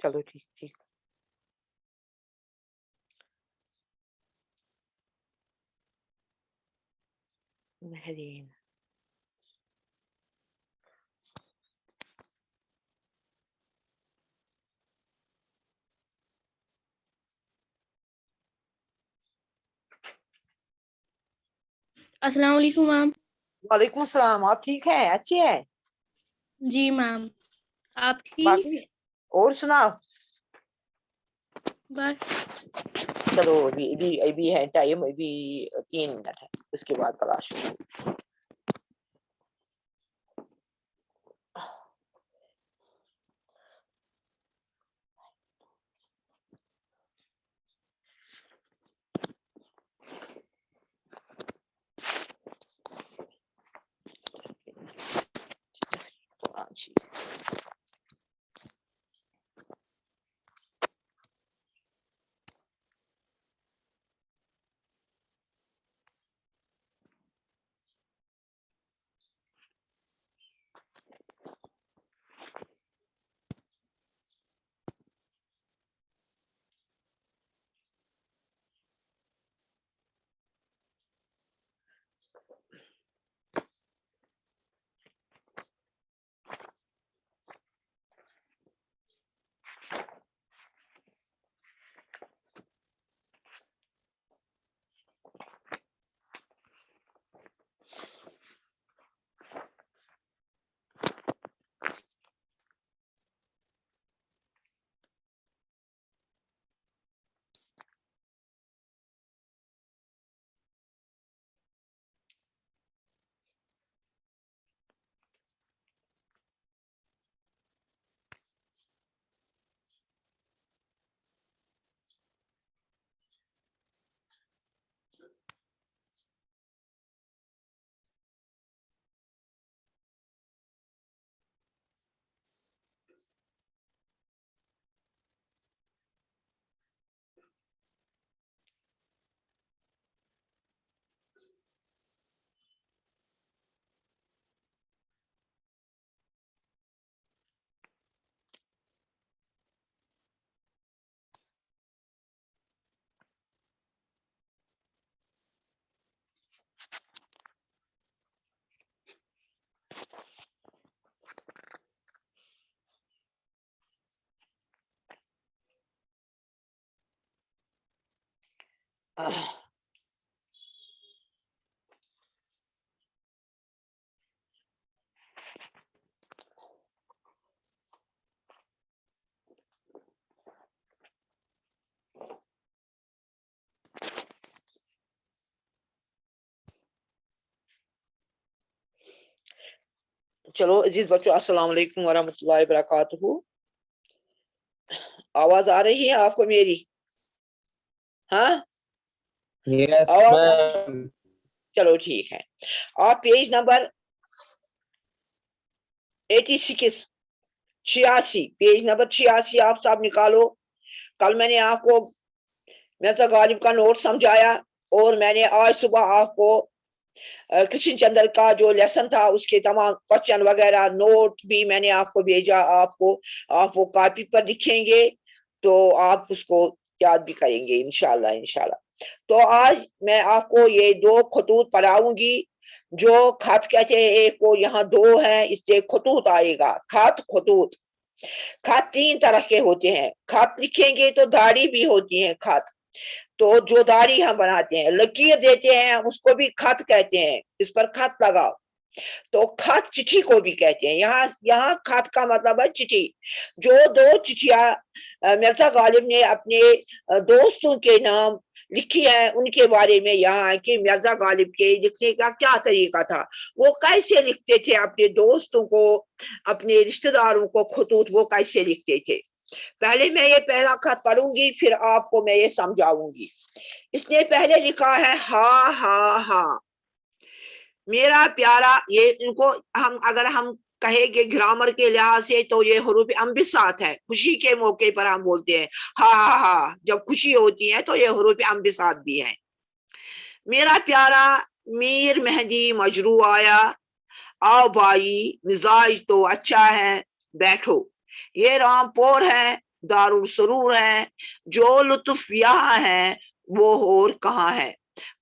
چلو ٹھیک ٹھیک. مہرین. السلام علیکم میم. وعلیکم السلام. آپ ٹھیک ہیں؟ اچھے ہیں؟ جی میم. آپ ٹھیک؟ باقی اور سناؤ. بس. چلو ابھی ہے ٹائم، ابھی 3 منٹ ہے، اس کے بعد تلاش. چلو عزیز بچوں، السلام علیکم ورحمۃ اللہ وبرکاتہ. آواز آ رہی ہے آپ کو میری؟ ہاں چلو ٹھیک ہے. آپ پیج نمبر 86 پیج نمبر 86 آپ سب نکالو. کل میں نے آپ کو مرزا غالب کا نوٹ سمجھایا، اور میں نے آج صبح آپ کو کرشن چندر کا جو لیسن تھا اس کے تمام کوشچن وغیرہ نوٹ بھی میں نے آپ کو بھیجا. آپ وہ کاپی پر لکھیں گے تو آپ اس کو یاد بھی کریں گے انشاءاللہ. تو آج میں آپ کو یہ 2 خطوط پڑھاؤں گی. جو خط کہتے ہیں، ایک کو یہاں 2 ہے، اس سے خطوط آئے گا. خطوط 3 طرح کے ہوتے ہیں. خط لکھیں گے تو داڑھی بھی ہوتی ہے. خط تو جو داڑھی ہم بناتے ہیں، لکیر دیتے ہیں، اس کو بھی خط کہتے ہیں. اس پر خط لگاؤ تو خط چٹھی کو بھی کہتے ہیں. یہاں خط کا مطلب ہے چٹھی. جو 2 چٹھیاں مرزا غالب نے اپنے دوستوں کے نام لکھی ہے، ان کے بارے میں یہاں کہ مرزا غالب کے لکھنے کا کیا طریقہ تھا، وہ کیسے لکھتے تھے اپنے دوستوں کو، اپنے رشتہ داروں کو خطوط وہ کیسے لکھتے تھے. پہلے میں یہ پہلا خط پڑھوں گی، پھر آپ کو میں یہ سمجھاؤں گی. اس نے پہلے لکھا ہے ہا ہا ہا. میرا پیارا، یہ ان کو اگر ہم کہیں گے گرامر کے لحاظ سے تو یہ حروف انبساط ہے. خوشی کے موقع پر ہم بولتے ہیں ہا ہا ہا. جب خوشی ہوتی ہے تو یہ حروف انبساط بھی ہے. میرا پیارا میر مہدی مجروح آیا، آؤ بھائی مزاج تو اچھا ہے، بیٹھو. یہ رام پور ہے، दारुल सुरूर है, जो लुत्फ यहाँ है वो और कहाँ है।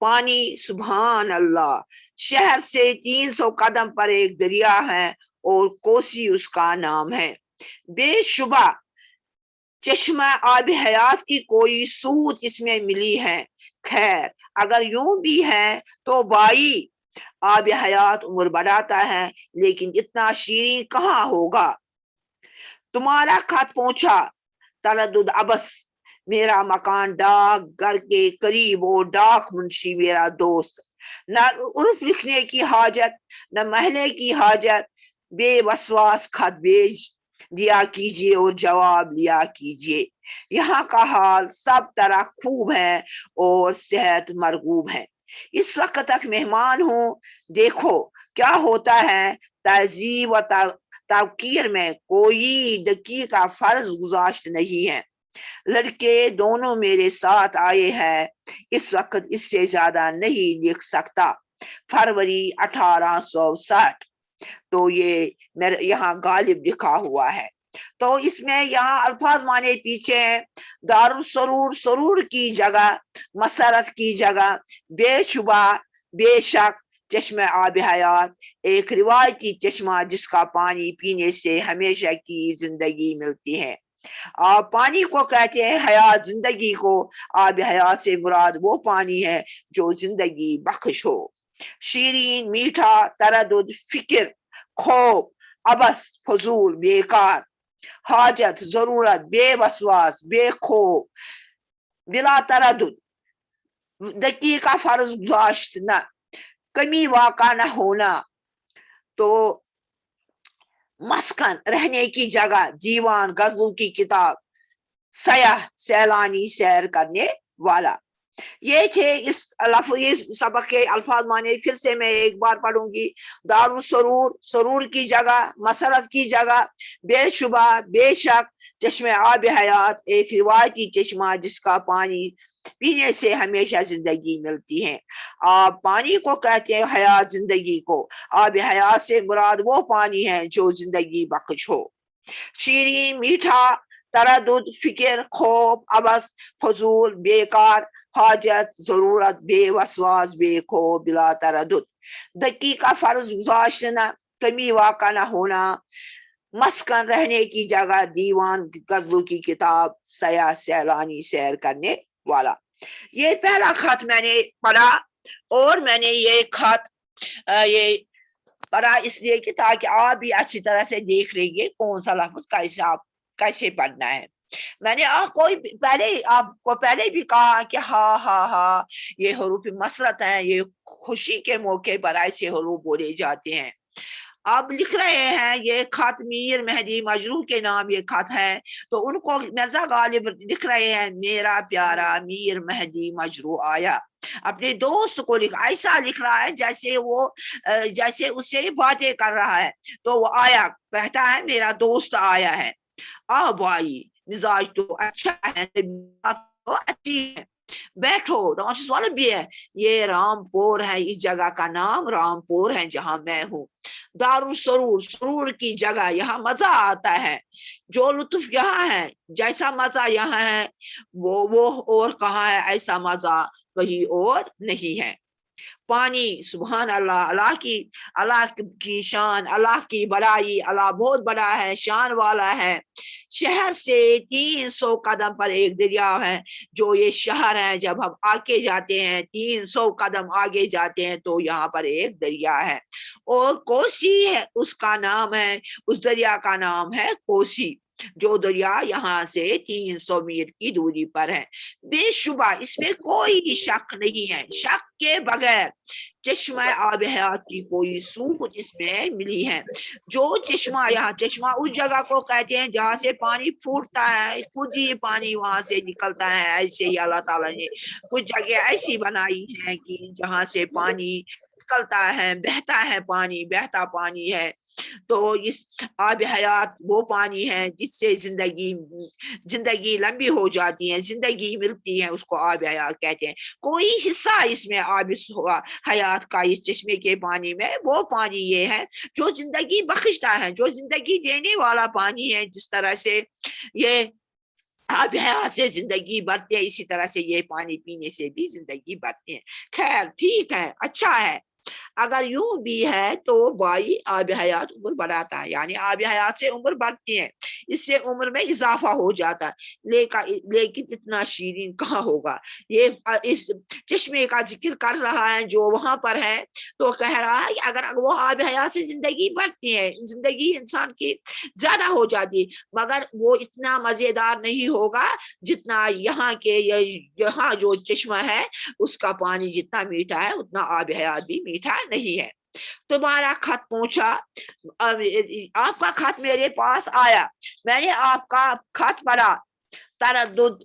पानी सुभान अल्लाह, शहर से 300 कदम पर एक दरिया है और कोसी उसका नाम है। बेशुबा चश्मा आब हयात की कोई सूत इसमें मिली है। खैर अगर यूं भी है तो भाई, आब हयात उम्र बढ़ाता है लेकिन इतना शीरीन कहाँ होगा। तुम्हारा खत पहुंचा, तरद्दुद अबस, मेरा मकान डाक घर के करीब, और डाक मुंशी मेरा दोस्त। न उर्फ लिखने की हाजत, न महले की हाजत, बेवसवास खत भेज दिया कीजिए और जवाब लिया कीजिए। यहाँ का हाल सब तरह खूब है और सेहत मरगूब है। इस वक्त तक मेहमान हूँ, देखो क्या होता है। तहजीब व ताकीर में कोई दकीका फर्ज गुजाश्त नहीं है। लड़के दोनों मेरे साथ आए हैं, इस वक्त इससे ज्यादा नहीं लिख सकता। फरवरी 1860। तो ये मेरे यहाँ गालिब लिखा हुआ है। तो इसमें यहाँ अल्फाज माने पीछे हैं। दारुल सरूर, सरूर की जगह, मसरत की जगह, बेशुबा बेशक, चश्मे आब हयात, एक रिवायती चश्मा जिसका पानी पीने से हमेशा की जिंदगी मिलती है। आप पानी को कहते हैं हयात, जिंदगी को। आब हयात से मुराद वो पानी है जो जिंदगी बख्श हो। शीरीन, मीठा, तरद्दुद, फिक्र, खौफ, अबस, फजूल, बेकार, हाजत, जरूरत, बेवसवास, बेखौफ, बिला तरद्दुद, दकीका फर्ज गुजाश्त न, कमी वाका न होना। तो मस्कन रहने की जगह, दीवान गजलों की किताब, सयाह सैलानी सैर करने वाला। ये थे इस सबक के अल्फाज माने। फिर से मैं एक बार पढ़ूंगी। दारुल सरूर, सरूर की जगह, मसरत की जगह, बेशुबा बेशक, चश्मे आब हयात, एक रिवायती चश्मा जिसका पानी पीने से हमेशा जिंदगी मिलती है। आप पानी को कहते हैं हयात, जिंदगी को। आब हयात से मुराद वो पानी है जो जिंदगी बख्श हो। शीरीन, मीठा, तरद्दुद, फिक्र, खौफ, अबस, फजूल, बेकार, हाजत, जरूरत, बेवसवास, बेखौफ, बिला तरद्दुद, दकीका फर्ज गुजाश्त न, कमी वाका न होना, मस्कन रहने की जगह, दीवान गजलों की किताब, सयाह सैलानी सैर करने वाला। ये पहला खत मैंने पढ़ा, और मैंने ये खत ये पढ़ा इसलिए कि ताकि आप भी अच्छी तरह से देख लीजिए कौन सा लफ्ज कैसे आप कैसे पढ़ना है। मैंने आपको पहले भी कहा कि हाँ हाँ हाँ, ये हरूफ मसरत है, ये खुशी के मौके पर ऐसे हरूफ बोले जाते हैं। आप लिख रहे हैं ये खत मीर मेहदी मजरू के नाम ये खत है, तो उनको मिर्जा गालिब लिख रहे हैं, मेरा प्यारा मीर मेहदी मजरू आया। अपने दोस्त को ऐसा लिख रहा है जैसे वो जैसे उससे बातें कर रहा है। तो वो आया, कहता है मेरा दोस्त आया है। आ भाई, मिजाज तो अच्छा है, तो अच्छी है, बैठो, नौशिस वाला भी है। ये रामपुर है, इस जगह का नाम रामपुर है जहां मैं हूँ। दारुल सरूर, सरूर की जगह, यहाँ मजा आता है। जो लुत्फ यहाँ है, जैसा मजा यहाँ है वो और कहाँ है, ऐसा मजा कहीं और नहीं है। पानी सुभान अल्लाह, अल्लाह की शान, अल्लाह की बड़ाई, अल्लाह बहुत बड़ा है, शान वाला है। शहर से 300 कदम पर एक दरिया है, जो ये शहर है। जब हम आगे जाते हैं 300 कदम आगे जाते हैं तो यहाँ पर एक दरिया है, और कोसी है उसका नाम है, उस दरिया का नाम है कोसी, जो दरिया यहाँ से 300 मील की दूरी पर है। बेशुबा इसमें कोई शक नहीं है, शक के बगैर चश्मा आब हयात की कोई सूरत इसमें मिली है। जो चश्मा, यहाँ चश्मा उस जगह को कहते हैं जहां से पानी फूटता है, खुद ही पानी वहां से निकलता है। ऐसे ही अल्लाह ताला ने कुछ जगह ऐसी बनाई है कि जहां से पानी निकलता है, बहता है, पानी बहता पानी है। तो इस आब हयात वो पानी है जिससे जिंदगी लंबी हो जाती है, जिंदगी मिलती है, उसको आब हयात कहते हैं। कोई हिस्सा इसमें आब हयात का इस चश्मे के पानी में, वो पानी ये है जो जिंदगी बख्शता है, जो जिंदगी देने वाला पानी है। जिस तरह से ये آب حیات سے زندگی بڑھتے ہیں، اسی طرح سے یہ پانی پینے سے بھی زندگی بڑھتی ہے۔ خیر ٹھیک ہے، اچھا ہے۔ اگر یوں بھی ہے تو بھائی آب حیات عمر بڑھاتا ہے، یعنی آب حیات سے عمر بڑھتی ہے، اس سے عمر میں اضافہ ہو جاتا ہے، لیکن اتنا شیرین کہاں ہوگا۔ یہ اس چشمے کا ذکر کر رہا ہے جو وہاں پر ہے، تو کہہ رہا ہے کہ اگر وہ آب حیات سے زندگی بڑھتی ہے، زندگی انسان کی زیادہ ہو جاتی ہے، مگر وہ اتنا مزیدار نہیں ہوگا جتنا یہاں کے یہاں جو چشمہ ہے اس کا پانی جتنا میٹھا ہے اتنا آب حیات بھی میٹھا نہیں ہے۔ تمہارا خط پہنچا، آپ کا خط میرے پاس آیا، میں نے آپ کا خط پڑھا، تردد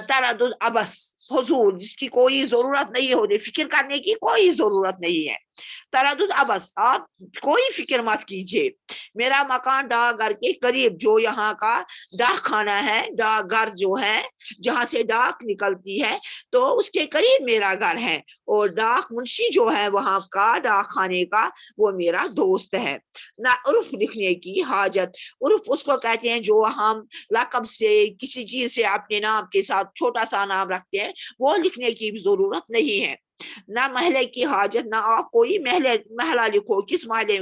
تردد ابس فضول، جس کی کوئی ضرورت نہیں ہوتی، فکر کرنے کی کوئی ضرورت نہیں ہے۔ تردد ابس، آپ کوئی فکر مت کیجیے، میرا مکان ڈاک گھر کے قریب، جو یہاں کا ڈاک خانہ ہے، ڈاک گھر جو ہے جہاں سے ڈاک نکلتی ہے، تو اس کے قریب میرا گھر ہے، اور ڈاک منشی جو ہے وہاں کا ڈاک خانے کا وہ میرا دوست ہے۔ نہ عرف لکھنے کی حاجت، عرف اس کو کہتے ہیں جو ہم لقب سے کسی چیز سے اپنے نام کے ساتھ چھوٹا سا نام رکھتے ہیں، وہ لکھنے کی بھی ضرورت نہیں ہے۔ نہ محلے کی حاجت، نہ آپ کوئی محلہ لکھو، کس محلے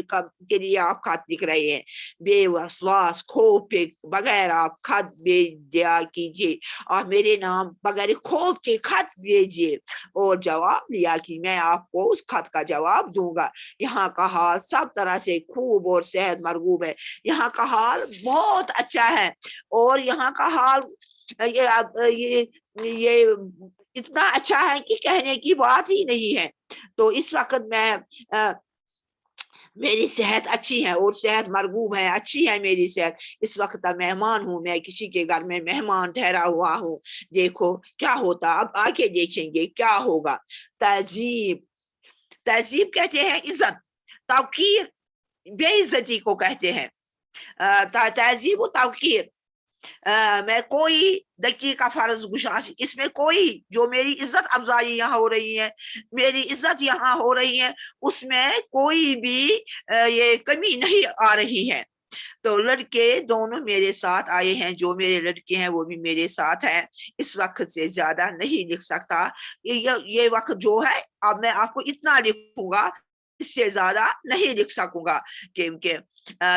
کے لیے آپ خط لکھ رہے ہیں، بے وسواس خوف کے بغیر آپ خط بھیج دیا کیجیے، اور میرے نام بغیر خوف کے خط بھیجیے اور جواب لیا کہ میں آپ کو اس خط کا جواب دوں گا۔ یہاں کا حال سب طرح سے خوب اور صحت مرغوب ہے، یہاں کا حال بہت اچھا ہے، اور یہاں کا حال یہ اتنا اچھا ہے کہ کہنے کی بات ہی نہیں ہے۔ تو اس وقت میری صحت اچھی ہے، اور صحت مرغوب ہے، اچھی ہے میری صحت، اس وقت مہمان ہوں، میں کسی کے گھر میں مہمان ٹھہرا ہوا ہوں، دیکھو کیا ہوتا، اب آگے دیکھیں گے کیا ہوگا۔ تہذیب، تہذیب کہتے ہیں عزت، توقیر بے عزتی کو کہتے ہیں، تہذیب و توقیر، میں کوئی دقیقہ فرض گشاش اس میں کوئی جو میری عزت افزائی یہاں ہو رہی ہے، میری عزت یہاں ہو رہی ہے، اس میں کوئی بھی یہ کمی نہیں آ رہی ہے۔ تو لڑکے دونوں میرے ساتھ آئے ہیں، جو میرے لڑکے ہیں وہ بھی میرے ساتھ ہیں، اس وقت سے زیادہ نہیں لکھ سکتا، یہ وقت جو ہے اب میں آپ کو اتنا لکھوں گا، اس سے زیادہ نہیں لکھ سکوں گا، کیونکہ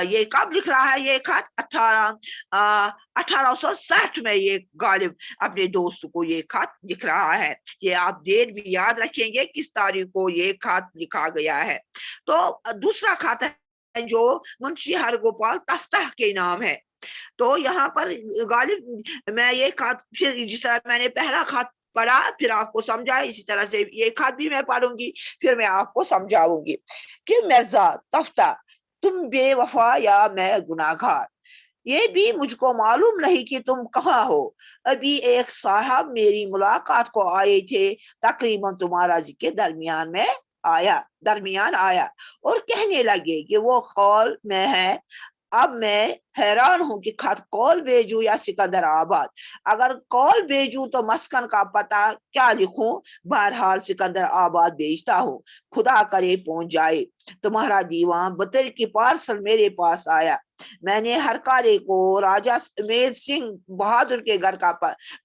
یہ کب لکھ رہا ہے یہ خط، 1860 میں یہ غالب اپنے دوست کو یہ خط لکھ رہا ہے، یہ آپ ڈیٹ بھی یاد رکھیں گے کس تاریخ کو یہ خط لکھا گیا ہے۔ تو دوسرا خط ہے جو منشی ہرگوپال تفتح کے نام ہے، تو یہاں پر غالب میں یہ خط پھر جس طرح میں نے پہلا خط پڑھا پھر آپ کو سمجھا، اسی طرح سے یہ خط بھی میں پڑھوں گی پھر میں آپ کو سمجھاؤں گی کہ مرزا تفتح، تم بے وفا یا میں گناہگار، یہ بھی مجھ کو معلوم نہیں کہ تم کہاں ہو، ابھی ایک صاحب میری ملاقات کو آئے تھے، تقریباً تمہارا ذکر درمیان آیا اور کہنے لگے کہ وہ قول میں ہے۔ اب میں حیران ہوں کہ خط کال بھیجوں یا سکندر آباد، اگر کال بھیجوں تو مسکن کا پتہ کیا لکھوں، بہرحال سکندر آباد بھیجتا ہوں، خدا کرے پہنچ جائے۔ تمہارا دیوان بطر کی پارسل میرے پاس آیا، میں نے ہر کارے کو راجا سمیت سنگھ بہادر کے گھر کا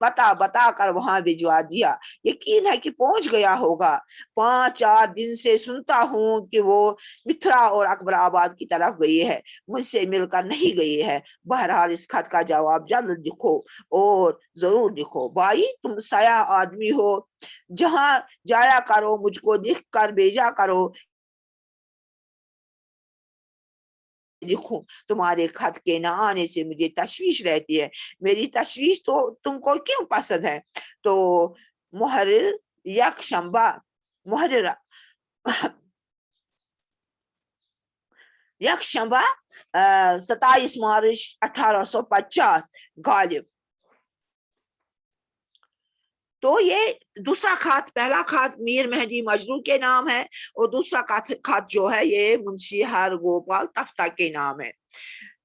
پتہ بتا کر وہاں بھجوا دیا، یقین ہے کہ پہنچ گیا ہوگا، 5-4 دن سے سنتا ہوں کہ وہ متھرا اور اکبر آباد کی طرف گئی ہے، مجھ سے مل کر نہیں گئی ہے، بہرحال اس خط کا جواب جلد لکھو اور ضرور لکھو، بھائی تم سیاح آدمی ہو، جہاں جایا کرو مجھ کو لکھ کر بھیجا کرو، لکھوں، تمہارے خط کے نہ آنے سے مجھے تشویش رہتی ہے، میری تشویش تو تم کو کیوں پسند ہے۔ تو محرر یک شنبہ، محرر یک شنبہ 27 مارچ 1850 غالب۔ تو یہ دوسرا خط، پہلا خط میر مہدی مجروح کے نام ہے، اور دوسرا خط جو ہے یہ منشی ہرگوپال تفتح کے نام ہے۔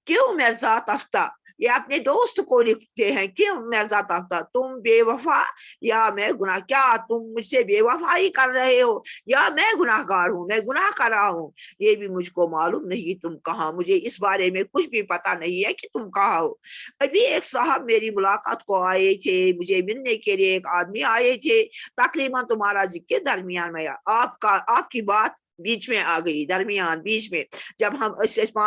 کیوں مرزا تفتح، ये अपने दोस्त को लिखते हैं कि मिर्जा तख्ता तुम बेवफा या मैं गुनाह, क्या तुम मुझसे बेवफाई कर रहे हो या मैं गुनाहगार हूँ, मैं गुनाह कर रहा हूँ, ये भी मुझको मालूम नहीं तुम कहाँ, मुझे इस बारे में कुछ भी पता नहीं है कि तुम कहाँ हो। अभी एक साहब मेरी मुलाकात को आए थे, मुझे मिलने के लिए एक आदमी आए थे, तकरीबन तुम्हारा जिक्र दरमियान में आपकी बात बीच में आ गई, दरमियान बीच में जब हम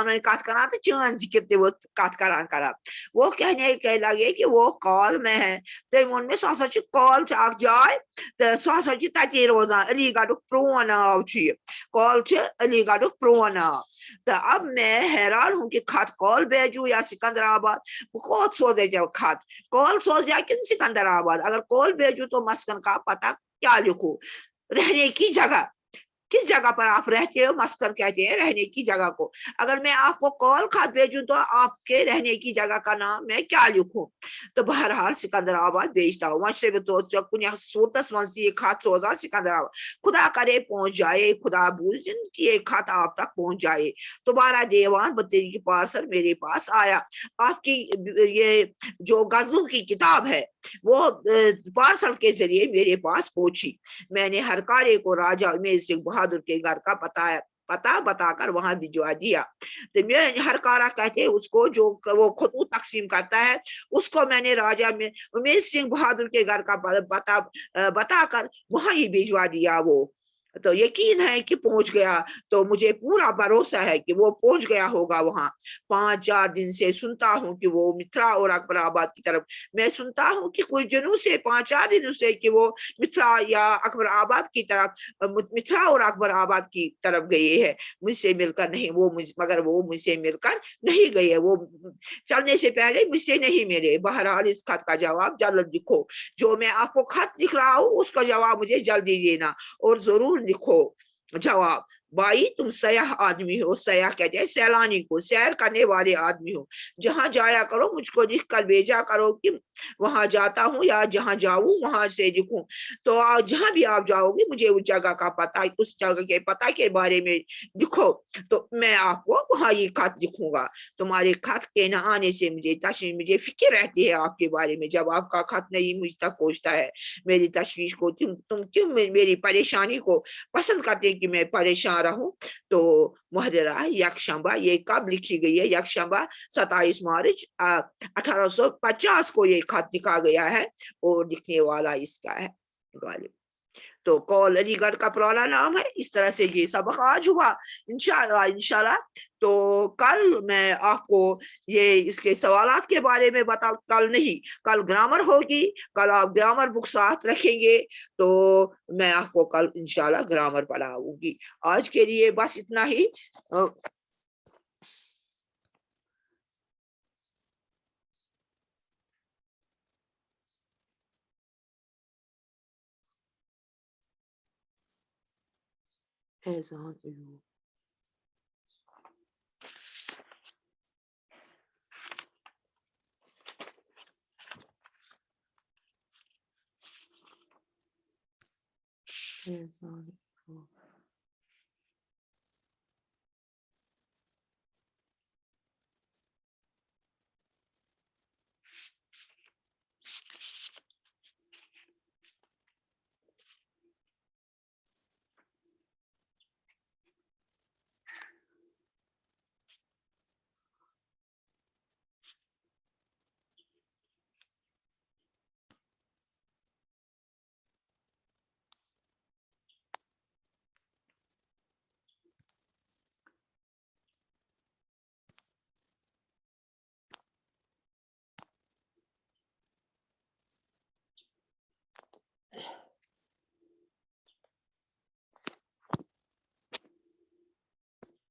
में कत करा तो चान जिक्र ते वो कत करान करा, वो कह लगे कि वो कॉल में है, तो वो में सो कॉल जाए तो सो तते रोजान अलीगढ़ प्रोन नाव कॉल अलीगढ़ प्रोन नाव। तो अब मैं हैरान हूँ कि खत कॉल भेजू या सिकंदराबाद, कौन सोचे जब खत कॉल सोच या कि सिकंदराबाद, अगर कॉल भेजू तो मस्कन का पता क्या लिखू, रहने की जगह किस जगह पर आप रहते हो, मस्कन कहते हैं रहने की जगह को, अगर मैं आपको कॉल खत भेजूं तो आपके रहने की जगह का नाम मैं क्या लिखूं। तो बहरहाल सिकंदराबाद भेजता हूँ, मशरे में तो सूरत ये खत सोजा सिकंदराबाद, खुदा करे पहुंच जाए, खुदा बूझ कि ये खत आप तक पहुंच जाए। तुम्हारा देवान बतेरी की पार्सल मेरे पास आया, आपकी ये जो गजलों की किताब है वो पार्सल के जरिए मेरे पास पहुंची। मैंने हर कार्य को राजा उमेर सिंह बहादुर के घर का पता बताकर वहां भिजवा दिया। तो मैं हर कारा कहते हैं उसको जो वो खतूत तकसीम करता है, उसको मैंने राजा में उमेर सिंह बहादुर के घर का बताकर वहां ही भिजवा दिया। वो तो यकीन है कि पहुंच गया, तो मुझे पूरा भरोसा है कि वो पहुंच गया होगा वहां। 5-4 दिन से सुनता हूं कि वो मिथिला और अकबराबाद की तरफ, मैं सुनता हूं कि कुछ दिनों से 5-4 दिनों से कि वो मिथिला या अकबराबाद की तरफ, मिथिला और अकबराबाद की तरफ गए है, मुझसे मिलकर नहीं, मगर वो मुझसे मिलकर नहीं गए, वो चलने से पहले मुझसे नहीं मिले। बहरहाल इस खत का जवाब जल्द लिखो, जो मैं आपको खत लिख रहा हूँ उसका जवाब मुझे जल्दी देना, और जरूर लिखो जवाब। भाई तुम सयाह आदमी हो, सयाह कहते हैं सैलानी को, सैर करने वाले आदमी हो, जहां जाया करो मुझको लिख कर भेजा करो कि वहां जाता हूँ या जहां जाऊं वहां से लिखूं। तो जहां भी आप जाओगे मुझे उस जगह का पता, उस जगह के पता के बारे में लिखो, तो मैं आपको वहां ये खत लिखूंगा। तुम्हारे खत के न आने से मुझे फिक्र रहती है आपके बारे में, जब आपका खत नहीं मुझ तक पहुंचता है, मेरी तशवीश को तुम क्यों मेरी परेशानी को पसंद करते कि मैं परेशान रहूं। तो मुहर्ररा यकशंबा, ये कब लिखी गई है, यकशंबा 27 मार्च 1850 को ये खत लिखा गया है, और लिखने वाला इसका है गालिब। तो कॉल अलीगढ़ का पुराना नाम है। इस तरह से ये सबक आज हुआ। इंशाल्लाह इंशाल्लाह तो कल मैं आपको ये इसके सवालात के बारे में बता, कल नहीं, कल ग्रामर होगी, कल आप ग्रामर बुक साथ रखेंगे, तो मैं आपको कल इंशाल्लाह ग्रामर पढ़ाऊंगी। आज के लिए बस इतना ही। ऐज़ान